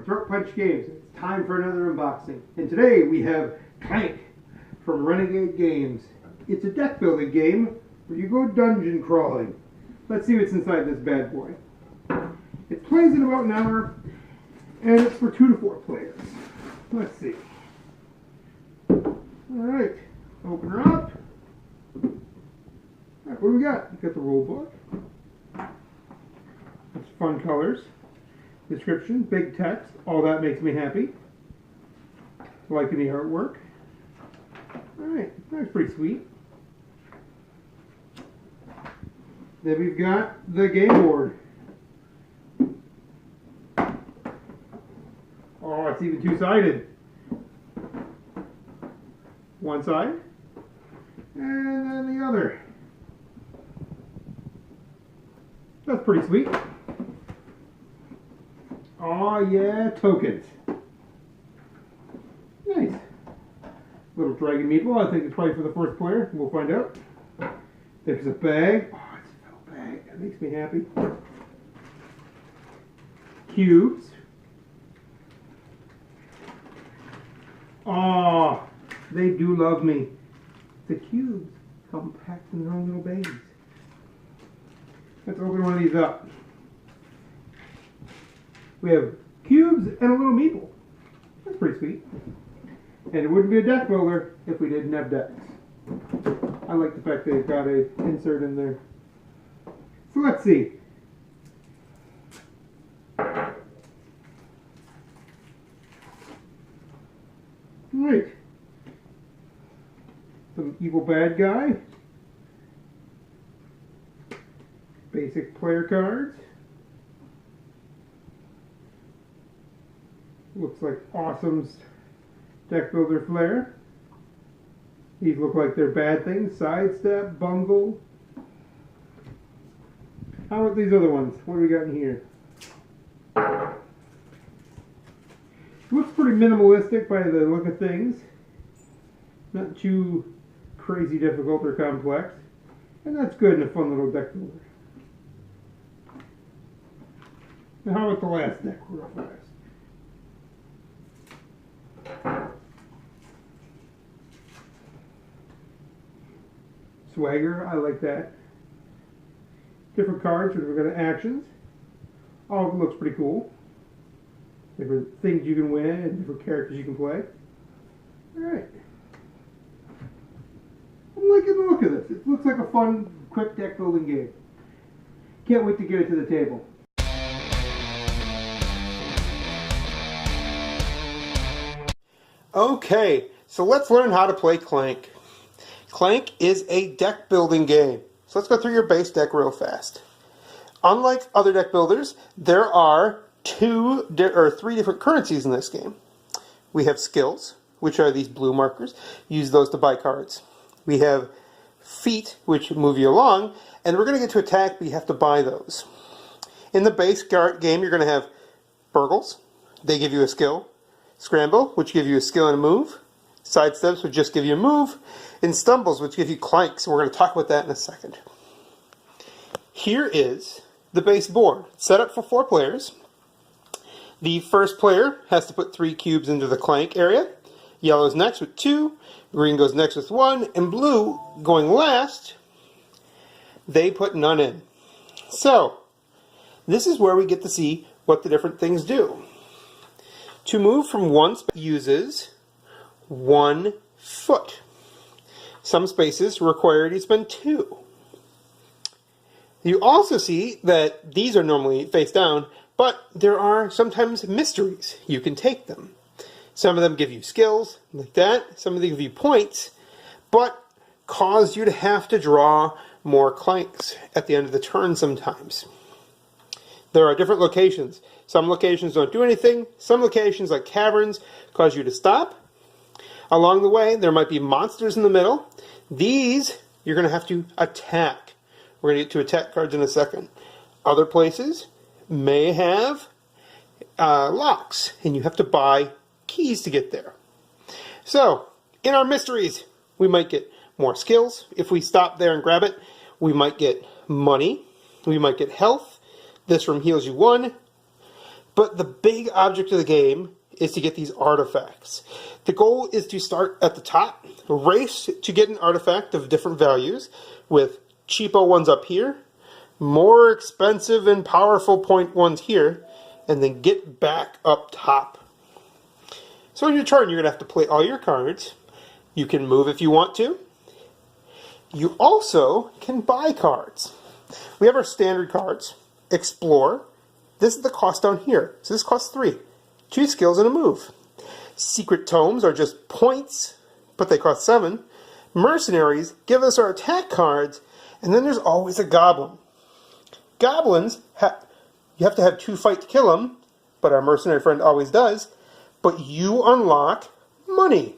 Throat Punch Games. It's time for another unboxing. And today we have Clank from Renegade Games. It's a deck building game where you go dungeon crawling. Let's see what's inside this bad boy. It plays in about an hour, and it's for 2 to 4 players. Let's see. Alright, open her up. Alright, what do we got? We got the rule book. It's fun colors. Description, big text, all that makes me happy. Liking the artwork. Alright, that's pretty sweet. Then we've got the game board. Oh, it's even two-sided. One side, and then the other. That's pretty sweet. Oh yeah, tokens. Nice. Little dragon meatball. I think it's probably for the first player. We'll find out. There's a bag. Oh, it's a little bag. That makes me happy. Cubes. Oh, they do love me. The cubes come packed in their own little bags. Let's open one of these up. We have cubes and a little meeple. That's pretty sweet. And it wouldn't be a deck builder if we didn't have decks. I like the fact they've got an insert in there. So let's see. Alright. Some evil bad guy. Basic player cards. Looks like Awesome's deck builder flair. These look like they're bad things. Sidestep, bungle. How about these other ones? What do we got in here? Looks pretty minimalistic by the look of things. Not too crazy difficult or complex. And that's good in a fun little deck builder. Now how about the last deck real fast? Swagger, I like that. Different cards for different actions. All of it looks pretty cool. Different things you can win and different characters you can play. Alright. I'm liking the look of this. It looks like a fun, quick deck building game. Can't wait to get it to the table. Okay, so let's learn how to play Clank. Clank is a deck building game. So let's go through your base deck real fast. Unlike other deck builders, there are 3 different currencies in this game. We have skills, which are these blue markers. Use those to buy cards. We have feet, which move you along, and we're going to get to attack, but you have to buy those. In the base game, you're going to have burgles. They give you a skill. Scramble, which give you a skill and a move. Sidesteps, which just give you a move. And stumbles, which give you clanks. And we're going to talk about that in a second. Here is the base board. Set up for 4 players. The first player has to put 3 cubes into the clank area. Yellow's next with 2. Green goes next with 1. And blue, going last, they put none in. So, this is where we get to see what the different things do. To move from one space uses 1 foot. Some spaces require you to spend 2. You also see that these are normally face down, but there are sometimes mysteries. You can take them. Some of them give you skills, like that. Some of them give you points, but cause you to have to draw more clanks at the end of the turn sometimes. There are different locations. Some locations don't do anything. Some locations, like caverns, cause you to stop. Along the way, there might be monsters in the middle. These, you're going to have to attack. We're going to get to attack cards in a second. Other places may have locks, and you have to buy keys to get there. So, in our mysteries, we might get more skills. If we stop there and grab it, we might get money. We might get health. This room heals you 1. But the big object of the game is to get these artifacts. The goal is to start at the top, race to get an artifact of different values, with cheapo ones up here, more expensive and powerful point ones here, and then get back up top. So in your turn, you're going to have to play all your cards. You can move if you want to. You also can buy cards. We have our standard cards. Explore. This is the cost down here. So this costs 3. 2 skills and a move. Secret tomes are just points, but they cost 7. Mercenaries give us our attack cards, and then there's always a goblin. Goblins, you have to have 2 fight to kill them, but our mercenary friend always does, but you unlock money.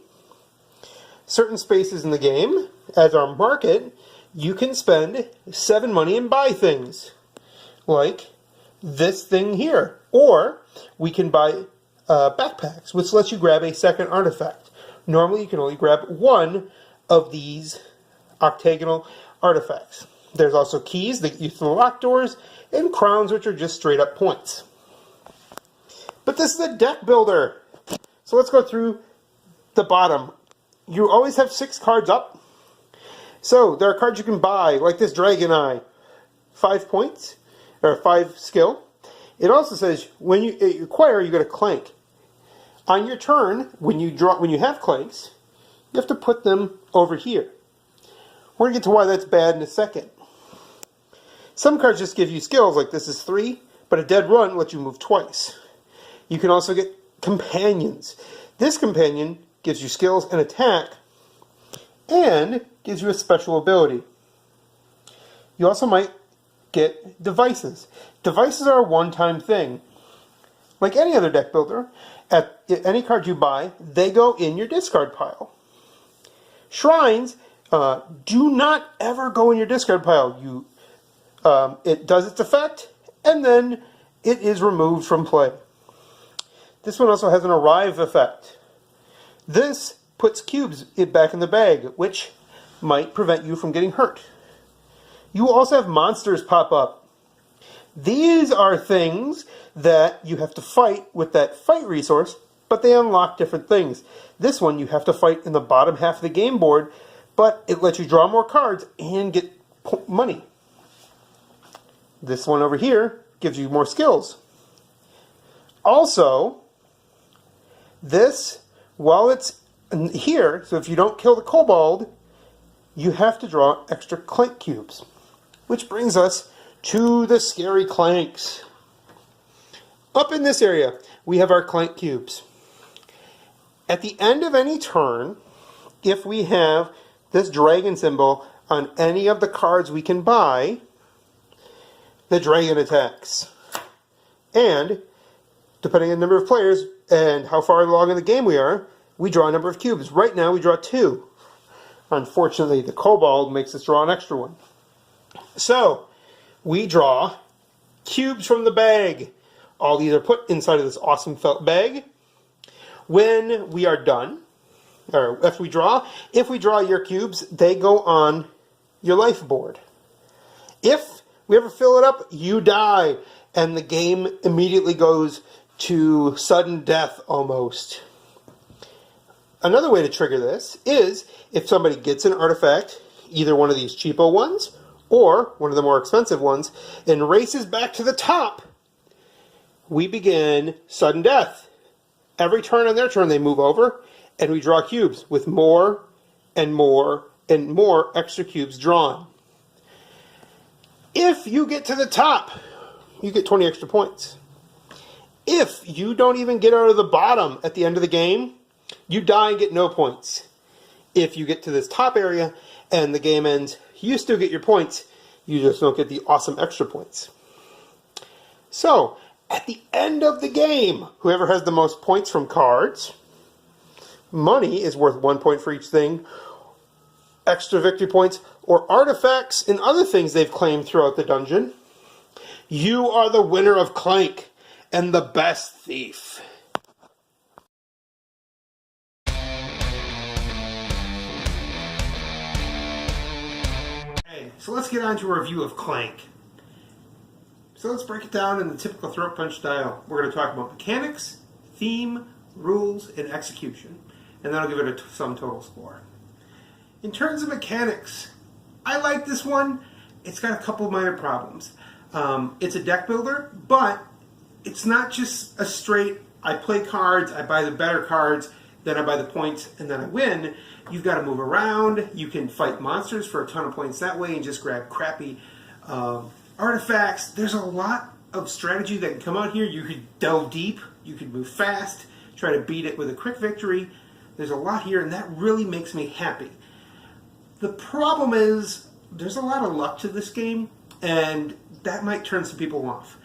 Certain spaces in the game, as our market, you can spend 7 money and buy things, like this thing here. Or we can buy backpacks, which lets you grab a second artifact. Normally you can only grab 1 of these octagonal artifacts. There's also keys that you throw lock doors, and crowns, which are just straight up points. But this is a deck builder. So let's go through the bottom. You always have 6 cards up. So there are cards you can buy, like this Dragon Eye. 5 points, or 5 skill. It also says when you acquire, you get a clank. On your turn, when you have clanks, you have to put them over here. We're going to get to why that's bad in a second. Some cards just give you skills, like this is 3, but a dead run lets you move twice. You can also get companions. This companion gives you skills and attack, and gives you a special ability. You also might get devices. Devices are a one-time thing. Like any other deck builder, at any card you buy, they go in your discard pile. Shrines do not ever go in your discard pile. It does its effect, and then it is removed from play. This one also has an arrive effect. This puts cubes back in the bag, which might prevent you from getting hurt. You also have monsters pop up. These are things that you have to fight with that fight resource, but they unlock different things. This one you have to fight in the bottom half of the game board, but it lets you draw more cards and get money. This one over here gives you more skills. Also, this, while it's here, so if you don't kill the kobold, you have to draw extra clank cubes. Which brings us to the scary clanks. Up in this area, we have our clank cubes. At the end of any turn, if we have this dragon symbol on any of the cards we can buy, the dragon attacks. And, depending on the number of players and how far along in the game we are, we draw a number of cubes. Right now we draw 2. Unfortunately, the kobold makes us draw an extra one. So, we draw cubes from the bag. All these are put inside of this awesome felt bag. When we are done, or if we draw your cubes, they go on your life board. If we ever fill it up, you die, and the game immediately goes to sudden death almost. Another way to trigger this is if somebody gets an artifact, either one of these cheapo ones or one of the more expensive ones, and races back to the top, we begin sudden death. Every turn on their turn they move over, and we draw cubes with more and more and more extra cubes drawn. If you get to the top, you get 20 extra points. If you don't even get out of the bottom at the end of the game, you die and get no points. If you get to this top area and the game ends, you still get your points. You just don't get the awesome extra points. So, at the end of the game, whoever has the most points from cards, money is worth 1 point for each thing, extra victory points, or artifacts and other things they've claimed throughout the dungeon. You are the winner of Clank and the best thief. So let's get on to a review of Clank. So let's break it down in the typical throat punch style. We're going to talk about mechanics, theme, rules, and execution. And then I'll give it a sum total score. In terms of mechanics, I like this one. It's got a couple of minor problems. It's a deck builder, but it's not just a straight, I play cards, I buy the better cards, then I buy the points, and then I win. You've got to move around. You can fight monsters for a ton of points that way and just grab crappy artifacts. There's a lot of strategy that can come out here. You could delve deep. You could move fast, try to beat it with a quick victory. There's a lot here, and that really makes me happy. The problem is there's a lot of luck to this game, and that might turn some people off.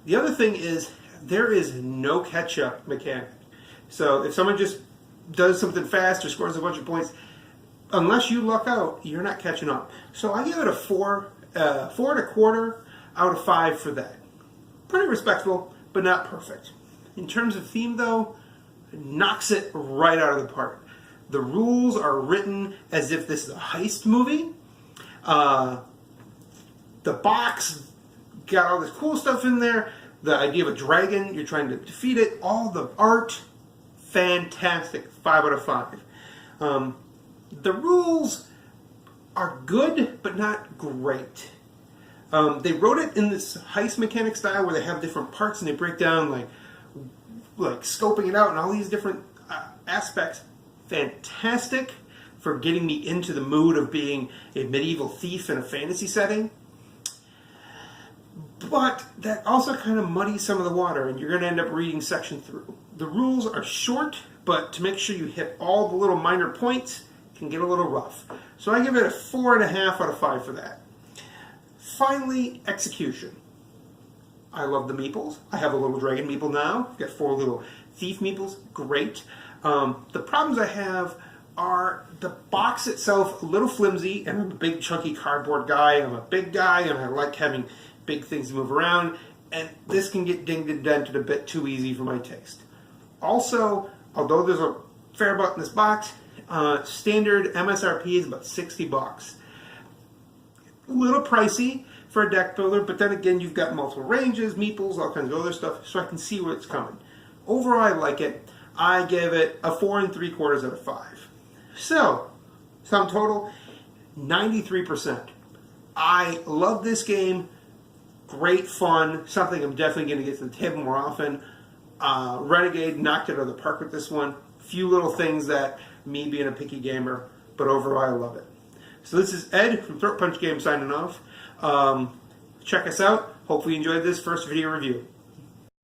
The other thing is there is no catch-up mechanic. So if someone just does something fast or scores a bunch of points, unless you luck out, you're not catching up. So I give it a 4.25 out of 5 for that. Pretty respectable, but not perfect. In terms of theme, though, knocks it right out of the park. The rules are written as if this is a heist movie. The box got all this cool stuff in there. The idea of a dragon, you're trying to defeat it. All the art, fantastic. 5 out of 5. The rules are good, but not great. They wrote it in this heist mechanic style where they have different parts and they break down like scoping it out and all these different aspects. Fantastic for getting me into the mood of being a medieval thief in a fantasy setting. But that also kind of muddies some of the water, and you're going to end up reading section through. The rules are short, but to make sure you hit all the little minor points can get a little rough. So I give it a 4.5 out of 5 for that. Finally, execution. I love the meeples. I have a little dragon meeple now. I've got 4 little thief meeples. Great. The problems I have are the box itself a little flimsy, and I'm a big chunky cardboard guy, and I'm a big guy, and I like having big things to move around, and this can get dinged and dented a bit too easy for my taste. Also, although there's a fair amount in this box, standard MSRP is about $60. A little pricey for a deck builder, but then again, you've got multiple ranges, meeples, all kinds of other stuff, so I can see where it's coming. Overall, I like it. I give it a 4.75 out of 5. So, sum total, 93%. I love this game. Great fun. Something I'm definitely going to get to the table more often. Renegade knocked it out of the park with this one. Few little things that me being a picky gamer, but overall I love it. So this is Ed from Throat Punch Game signing off. Check us out. Hopefully you enjoyed this first video review.